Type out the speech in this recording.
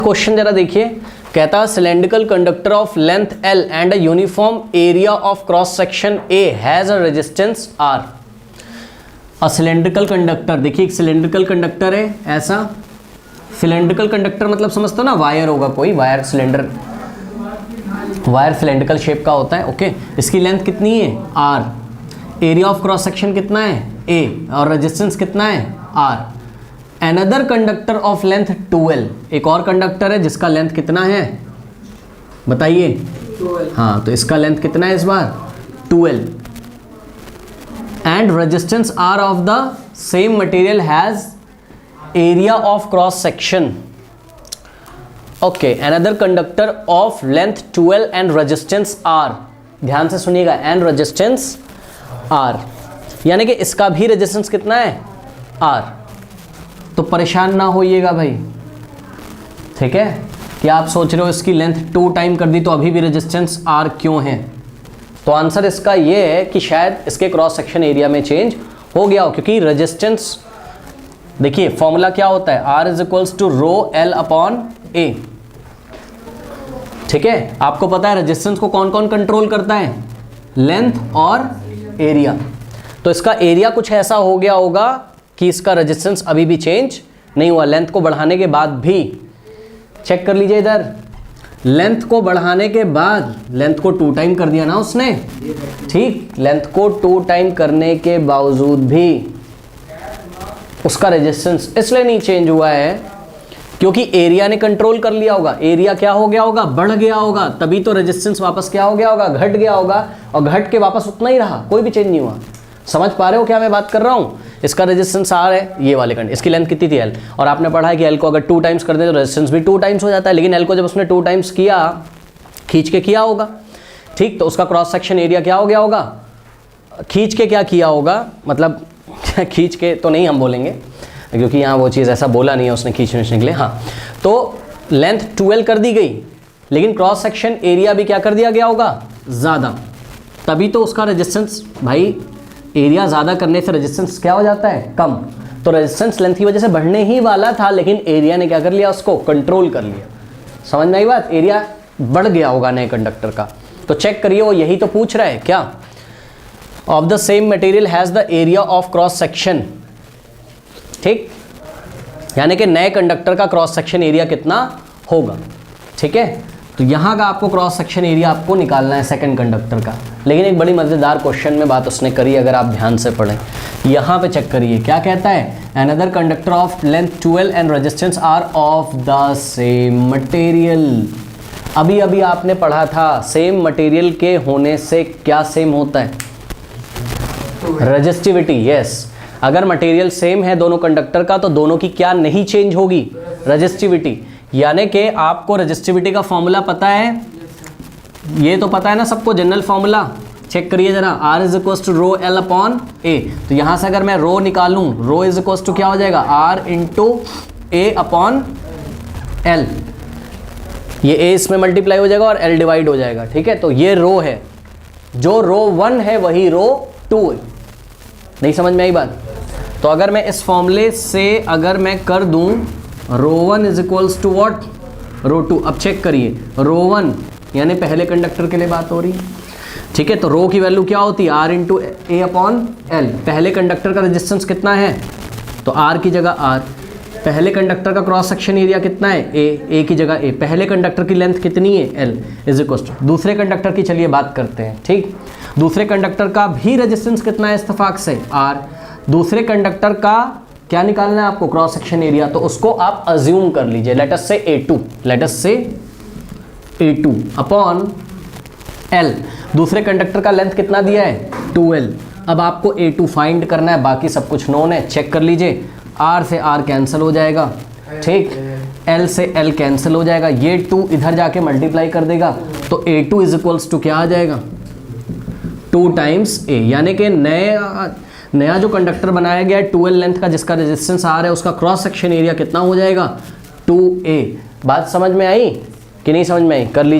Question जरा देखिए, कहता cylindrical conductor of length L and a uniform area of cross section A has a resistance R। A cylindrical conductor, देखिए एक cylindrical conductor है ऐसा। Cylindrical conductor मतलब समझते हो ना, वायर होगा कोई, wire cylinder, wire cylindrical shape का होता है। ओके, इसकी लेंथ कितनी है R, area of cross section कितना है A और रेजिस्टेंस कितना है R। Another conductor of length 2L, एक और कंडक्टर है जिसका लेंथ कितना है बताइए। 12। हाँ, तो इसका लेंथ कितना है इस बार 2L। And resistance R of the same material has area of cross section. Okay, another conductor of length 2L and resistance R, ध्यान से सुनिएगा, एंड रेजिस्टेंस R, यानी कि इसका भी रेजिस्टेंस कितना है R। तो परेशान ना होइएगा भाई, ठीक है, कि आप सोच रहे हो इसकी लेंथ 2 टाइम कर दी तो अभी भी रेजिस्टेंस R क्यों है। तो आंसर इसका ये है कि शायद इसके क्रॉस सेक्शन एरिया में चेंज हो गया हो, क्योंकि रेजिस्टेंस देखिए फॉर्मूला क्या होता है, R is equals to rho L upon A। ठीक है, आपको पता है रेजिस्टेंस को कौन कौन कंट्रोल करता है, लेंथ और एरिया। तो इसका एरिया कुछ ऐसा हो गया होगा कि इसका रेजिस्टेंस अभी भी चेंज नहीं हुआ, लेंथ को बढ़ाने के बाद भी। चेक कर लीजिए इधर, लेंथ को बढ़ाने के बाद, लेंथ को 2 टाइम कर दिया ना उसने, ठीक, लेंथ को 2 टाइम करने के बावजूद भी उसका रेजिस्टेंस इसलिए नहीं चेंज हुआ है क्योंकि एरिया ने कंट्रोल कर लिया होगा। एरिया क्या हो गया होगा, बढ़ गया होगा, तभी तो रेजिस्टेंस वापस क्या हो गया होगा, घट गया होगा, और घट के वापस उतना ही रहा, कोई भी चेंज नहीं हुआ। समझ पा रहे हो क्या मैं बात कर रहा हूँ। इसका रेजिस्टेंस R है, ये वाले कंडक्टर, इसकी लेंथ कितनी थी L, और आपने पढ़ा है कि L को अगर 2 टाइम्स कर दे तो रेजिस्टेंस भी 2 टाइम्स हो जाता है, लेकिन L को जब उसने 2 टाइम्स किया, खींच के किया होगा, ठीक, तो उसका क्रॉस सेक्शन एरिया क्या हो गया होगा, खींच के क्या किया होगा, मतलब खींच के तो नहीं हम बोलेंगे क्योंकि यहाँ वो चीज़ ऐसा बोला नहीं है उसने खींचने के लिए। हाँ, तो लेंथ 12 कर दी गई, लेकिन क्रॉस सेक्शन एरिया भी क्या कर दिया गया होगा, ज़्यादा, तभी तो उसका रेजिस्टेंस, भाई एरिया ज़्यादा करने से रेजिस्टेंस क्या हो जाता है, कम। तो रेजिस्टेंस लेंथ की वजह से बढ़ने ही वाला था, लेकिन एरिया ने क्या कर लिया, उसको कंट्रोल कर लिया। समझ में आई बात, एरिया बढ़ गया होगा नए कंडक्टर का। तो चेक करिए, वो यही तो पूछ रहा है क्या, of the same material has the area of cross section, ठीक, यानी कि नए कंडक्टर का क्रॉस सेक्शन एरिया कितना होगा। ठीक है, तो यहाँ का आपको क्रॉस सेक्शन एरिया आपको निकालना है सेकंड कंडक्टर का। लेकिन एक बड़ी मज़ेदार क्वेश्चन में बात उसने करी, अगर आप ध्यान से पढ़ें, यहाँ पे चेक करिए क्या कहता है, another conductor of length 12 and resistance R of the same material. अभी अभी आपने पढ़ा था सेम मटेरियल के होने से क्या सेम होता है, रेजिस्टिविटी। यस, अगर मटेरियल सेम है दोनों कंडक्टर का तो दोनों की क्या नहीं चेंज होगी, रेजिस्टिविटी। यानी कि आपको रेजिस्टिविटी का फॉर्मूला पता है, ये तो पता है ना सबको, जनरल फॉर्मूला चेक करिए जरा, R is equals to rho L upon A। तो यहाँ से अगर मैं रो निकालूँ, रो इज इक्वल्स टू क्या हो जाएगा, R into A upon L, ये A इसमें मल्टीप्लाई हो जाएगा और L डिवाइड हो जाएगा। ठीक है, तो ये रो है, जो रो 1 है वही रो 2 है। नहीं समझ में आई बात। तो अगर मैं इस फॉर्मूले से अगर मैं कर दूं रो 1 इज इक्वल्स टू व्हाट, रो 2। अब चेक करिए, रो 1 यानी पहले कंडक्टर के लिए बात हो रही है। ठीक है, तो रो की वैल्यू क्या होती है, R into A upon L। पहले कंडक्टर का रेजिस्टेंस कितना है, तो R की जगह R। पहले कंडक्टर का क्रॉस सेक्शन एरिया कितना है, A की जगह A। पहले कंडक्टर की लेंथ कितनी है, L इज इक्वल्स टू। दूसरे कंडक्टर की चलिए बात करते हैं। ठीक, दूसरे कंडक्टर का भी रेजिस्टेंस कितना है इत्तेफाक से, R। दूसरे कंडक्टर का क्या निकालना है आपको, क्रॉस सेक्शन एरिया, तो उसको आप अज्यूम कर लीजिए, लेट अस से A2, लेट अस से A2 अपॉन L। दूसरे कंडक्टर का लेंथ कितना दिया है, 2L। अब आपको A2 फाइंड करना है, बाकी सब कुछ नोन है। चेक कर लीजिए, R से R कैंसिल हो जाएगा, ठीक, L से L कैंसिल हो जाएगा, ये 2 इधर जाके मल्टीप्लाई कर देगा, तो A2 इज इक्वल्स टू क्या आ जाएगा, 2 टाइम्स A। यानी कि नया जो कंडक्टर बनाया गया है 2L लेंथ का, जिसका रेजिस्टेंस R है, उसका क्रॉस सेक्शन एरिया कितना हो जाएगा, 2A। बात समझ में आई कि नहीं समझ में आई, कर लीजिए।